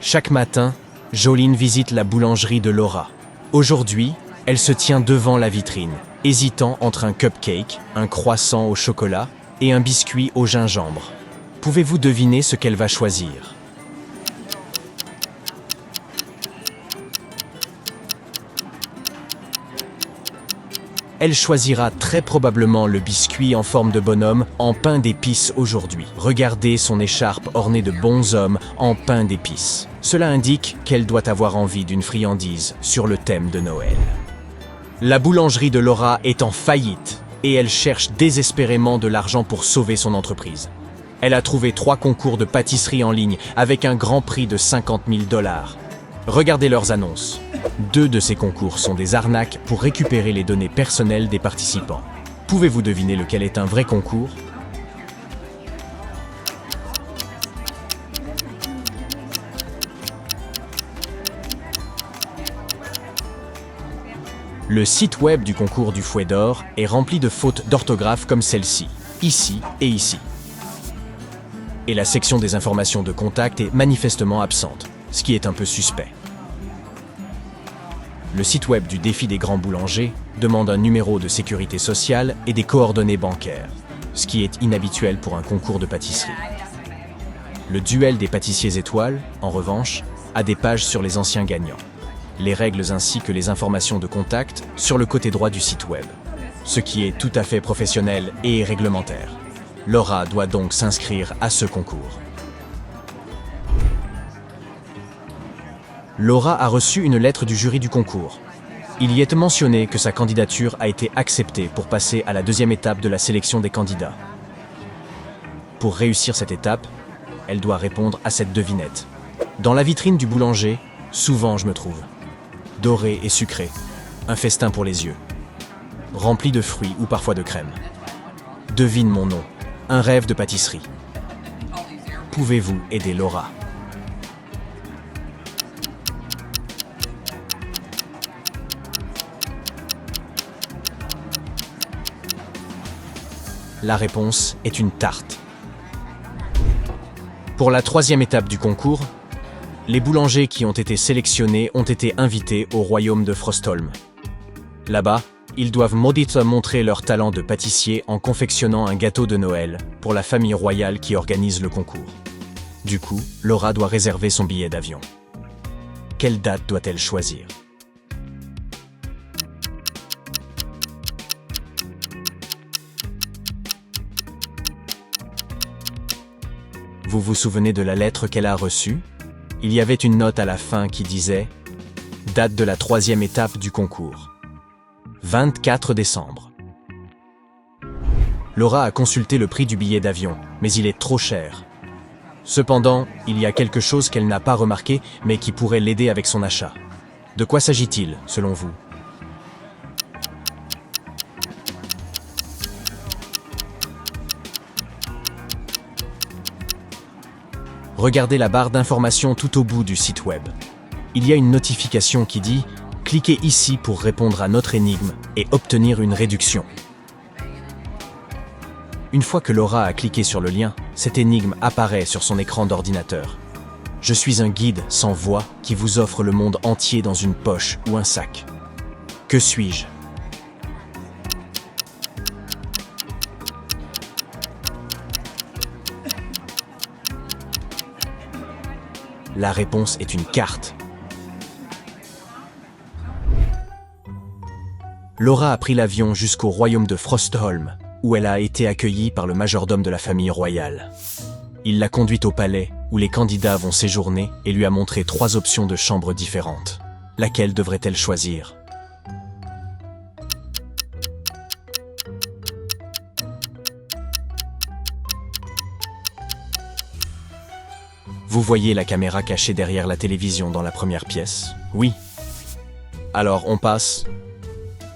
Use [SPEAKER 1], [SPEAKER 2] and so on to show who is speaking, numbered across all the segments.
[SPEAKER 1] Chaque matin, Jolene visite la boulangerie de Laura. Aujourd'hui, elle se tient devant la vitrine, hésitant entre un cupcake, un croissant au chocolat et un biscuit au gingembre. Pouvez-vous deviner ce qu'elle va choisir? Elle choisira très probablement le biscuit en forme de bonhomme en pain d'épices aujourd'hui. Regardez son écharpe ornée de bonshommes en pain d'épices. Cela indique qu'elle doit avoir envie d'une friandise sur le thème de Noël. La boulangerie de Laura est en faillite et elle cherche désespérément de l'argent pour sauver son entreprise. Elle a trouvé 3 concours de pâtisserie en ligne avec un grand prix de 50 000 $. Regardez leurs annonces. 2 de ces concours sont des arnaques pour récupérer les données personnelles des participants. Pouvez-vous deviner lequel est un vrai concours? Le site web du concours du Fouet d'Or est rempli de fautes d'orthographe comme celle-ci, ici et ici. Et la section des informations de contact est manifestement absente, ce qui est un peu suspect. Le site web du défi des grands boulangers demande un numéro de sécurité sociale et des coordonnées bancaires, ce qui est inhabituel pour un concours de pâtisserie. Le duel des pâtissiers étoiles, en revanche, a des pages sur les anciens gagnants, les règles ainsi que les informations de contact sur le côté droit du site web, ce qui est tout à fait professionnel et réglementaire. Laura doit donc s'inscrire à ce concours. Laura a reçu une lettre du jury du concours. Il y est mentionné que sa candidature a été acceptée pour passer à la 2e étape de la sélection des candidats. Pour réussir cette étape, elle doit répondre à cette devinette. Dans la vitrine du boulanger, souvent je me trouve. Doré et sucré, un festin pour les yeux. Rempli de fruits ou parfois de crème. Devine mon nom, un rêve de pâtisserie. Pouvez-vous aider Laura? La réponse est une tarte. Pour la 3e étape du concours, les boulangers qui ont été sélectionnés ont été invités au royaume de Frostholm. Là-bas, ils doivent mauditement montrer leur talent de pâtissier en confectionnant un gâteau de Noël pour la famille royale qui organise le concours. Du coup, Laura doit réserver son billet d'avion. Quelle date doit-elle choisir? Vous vous souvenez de la lettre qu'elle a reçue? Il y avait une note à la fin qui disait « Date de la 3e étape du concours. 24 décembre. » Laura a consulté le prix du billet d'avion, mais il est trop cher. Cependant, il y a quelque chose qu'elle n'a pas remarqué, mais qui pourrait l'aider avec son achat. De quoi s'agit-il, selon vous? Regardez la barre d'informations tout au bout du site web. Il y a une notification qui dit « Cliquez ici pour répondre à notre énigme et obtenir une réduction ». Une fois que Laura a cliqué sur le lien, cette énigme apparaît sur son écran d'ordinateur. Je suis un guide sans voix qui vous offre le monde entier dans une poche ou un sac. Que suis-je? La réponse est une carte. Laura a pris l'avion jusqu'au royaume de Frostholm, où elle a été accueillie par le majordome de la famille royale. Il l'a conduite au palais, où les candidats vont séjourner, et lui a montré 3 options de chambres différentes. Laquelle devrait-elle choisir? Vous voyez la caméra cachée derrière la télévision dans la première pièce? Oui. Alors on passe.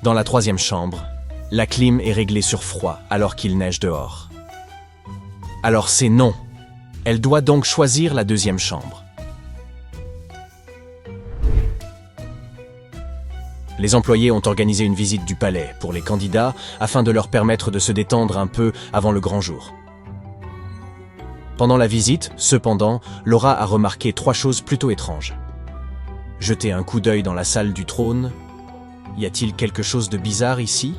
[SPEAKER 1] Dans la 3e chambre, la clim est réglée sur froid alors qu'il neige dehors. Alors c'est non. Elle doit donc choisir la 2e chambre. Les employés ont organisé une visite du palais pour les candidats afin de leur permettre de se détendre un peu avant le grand jour. Pendant la visite, cependant, Laura a remarqué 3 choses plutôt étranges. Jetez un coup d'œil dans la salle du trône. Y a-t-il quelque chose de bizarre ici ?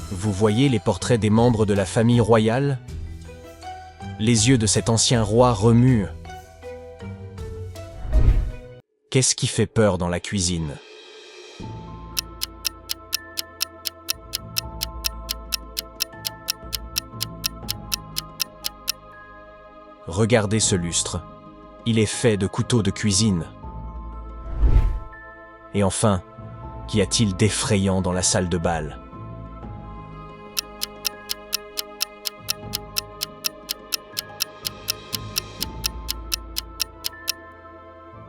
[SPEAKER 1] Vous voyez les portraits des membres de la famille royale ? Les yeux de cet ancien roi remuent. Qu'est-ce qui fait peur dans la cuisine ? Regardez ce lustre. Il est fait de couteaux de cuisine. Et enfin, qu'y a-t-il d'effrayant dans la salle de bal ?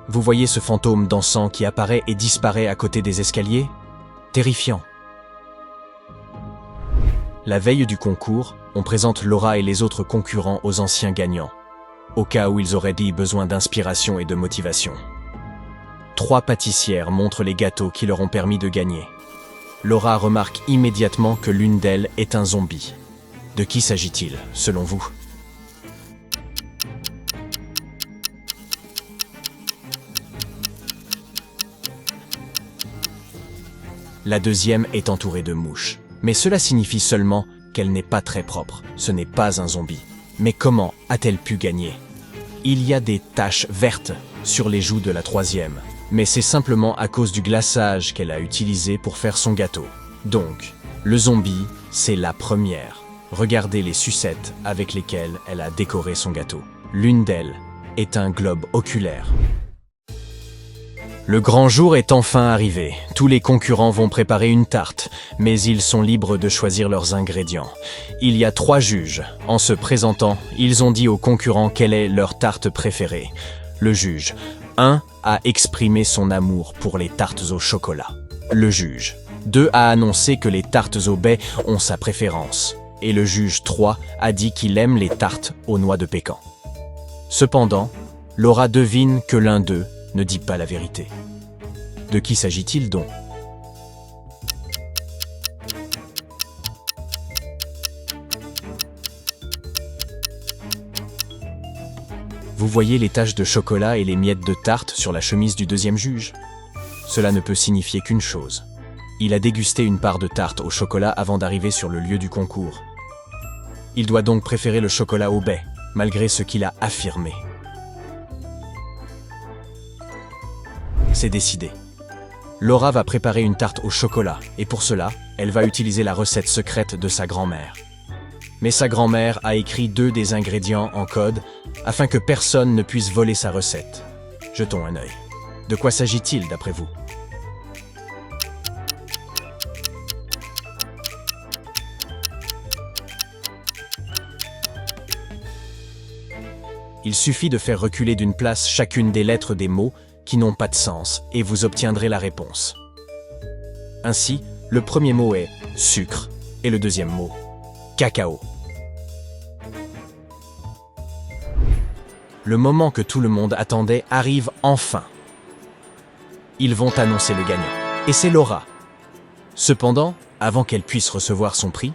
[SPEAKER 1] Vous voyez ce fantôme dansant qui apparaît et disparaît à côté des escaliers ? Terrifiant. La veille du concours, on présente Laura et les autres concurrents aux anciens gagnants, au cas où ils auraient dit besoin d'inspiration et de motivation. 3 pâtissières montrent les gâteaux qui leur ont permis de gagner. Laura remarque immédiatement que l'une d'elles est un zombie. De qui s'agit-il, selon vous ? La deuxième est entourée de mouches. Mais cela signifie seulement qu'elle n'est pas très propre. Ce n'est pas un zombie. Mais comment a-t-elle pu gagner ? Il y a des taches vertes sur les joues de la troisième. Mais c'est simplement à cause du glaçage qu'elle a utilisé pour faire son gâteau. Donc, le zombie, c'est la première. Regardez les sucettes avec lesquelles elle a décoré son gâteau. L'une d'elles est un globe oculaire. Le grand jour est enfin arrivé. Tous les concurrents vont préparer une tarte, mais ils sont libres de choisir leurs ingrédients. Il y a 3 juges. En se présentant, ils ont dit aux concurrents quelle est leur tarte préférée. Le juge 1 a exprimé son amour pour les tartes au chocolat. Le juge 2 a annoncé que les tartes au baies ont sa préférence. Et le juge 3 a dit qu'il aime les tartes aux noix de pécan. Cependant, Laura devine que l'un d'eux ne dit pas la vérité. De qui s'agit-il donc ? Vous voyez les taches de chocolat et les miettes de tarte sur la chemise du deuxième juge ? Cela ne peut signifier qu'une chose. Il a dégusté une part de tarte au chocolat avant d'arriver sur le lieu du concours. Il doit donc préférer le chocolat au baies, malgré ce qu'il a affirmé. C'est décidé. Laura va préparer une tarte au chocolat, et pour cela, elle va utiliser la recette secrète de sa grand-mère. Mais sa grand-mère a écrit 2 des ingrédients en code, afin que personne ne puisse voler sa recette. Jetons un œil. De quoi s'agit-il d'après vous ? Il suffit de faire reculer d'une place chacune des lettres des mots qui n'ont pas de sens, et vous obtiendrez la réponse. Ainsi, le premier mot est « sucre » et le deuxième mot « cacao ». Le moment que tout le monde attendait arrive enfin. Ils vont annoncer le gagnant. Et c'est Laura. Cependant, avant qu'elle puisse recevoir son prix,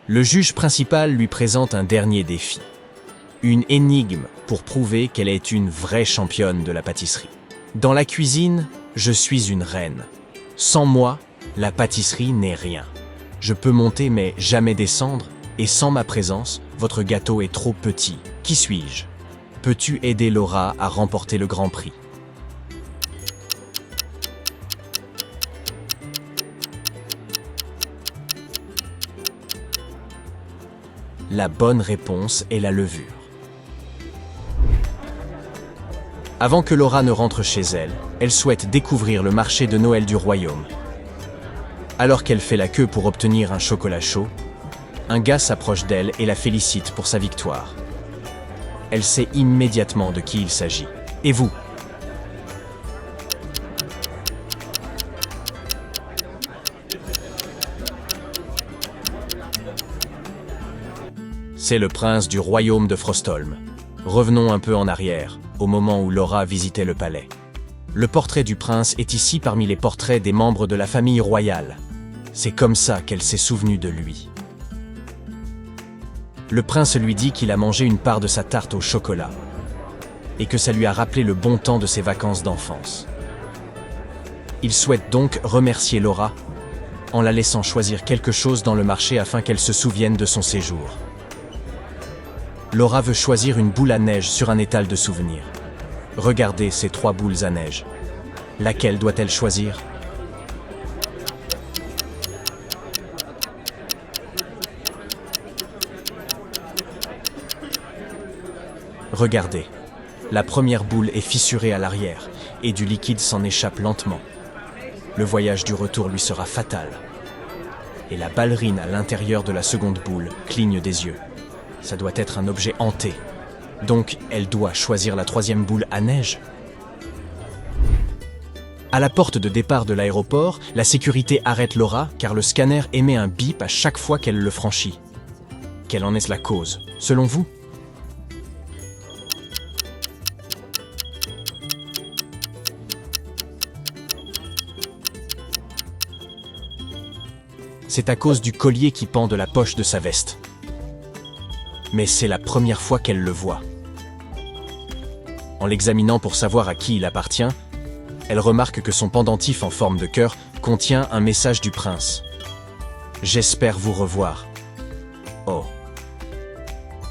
[SPEAKER 1] le juge principal lui présente un dernier défi. Une énigme pour prouver qu'elle est une vraie championne de la pâtisserie. Dans la cuisine, je suis une reine. Sans moi, la pâtisserie n'est rien. Je peux monter mais jamais descendre, et sans ma présence, votre gâteau est trop petit. Qui suis-je ? Peux-tu aider Laura à remporter le grand prix ? La bonne réponse est la levure. Avant que Laura ne rentre chez elle, elle souhaite découvrir le marché de Noël du royaume. Alors qu'elle fait la queue pour obtenir un chocolat chaud, un gars s'approche d'elle et la félicite pour sa victoire. Elle sait immédiatement de qui il s'agit. Et vous ? C'est le prince du royaume de Frostholm. Revenons un peu en arrière, au moment où Laura visitait le palais. Le portrait du prince est ici parmi les portraits des membres de la famille royale. C'est comme ça qu'elle s'est souvenue de lui. Le prince lui dit qu'il a mangé une part de sa tarte au chocolat et que ça lui a rappelé le bon temps de ses vacances d'enfance. Il souhaite donc remercier Laura en la laissant choisir quelque chose dans le marché afin qu'elle se souvienne de son séjour. Laura veut choisir une boule à neige sur un étal de souvenirs. Regardez ces 3 boules à neige. Laquelle doit-elle choisir? Regardez. La première boule est fissurée à l'arrière et du liquide s'en échappe lentement. Le voyage du retour lui sera fatal. Et la ballerine à l'intérieur de la seconde boule cligne des yeux. Ça doit être un objet hanté. Donc, elle doit choisir la 3e boule à neige. À la porte de départ de l'aéroport, la sécurité arrête Laura car le scanner émet un bip à chaque fois qu'elle le franchit. Quelle en est la cause, selon vous? C'est à cause du collier qui pend de la poche de sa veste. Mais c'est la première fois qu'elle le voit. En l'examinant pour savoir à qui il appartient, elle remarque que son pendentif en forme de cœur contient un message du prince. « J'espère vous revoir.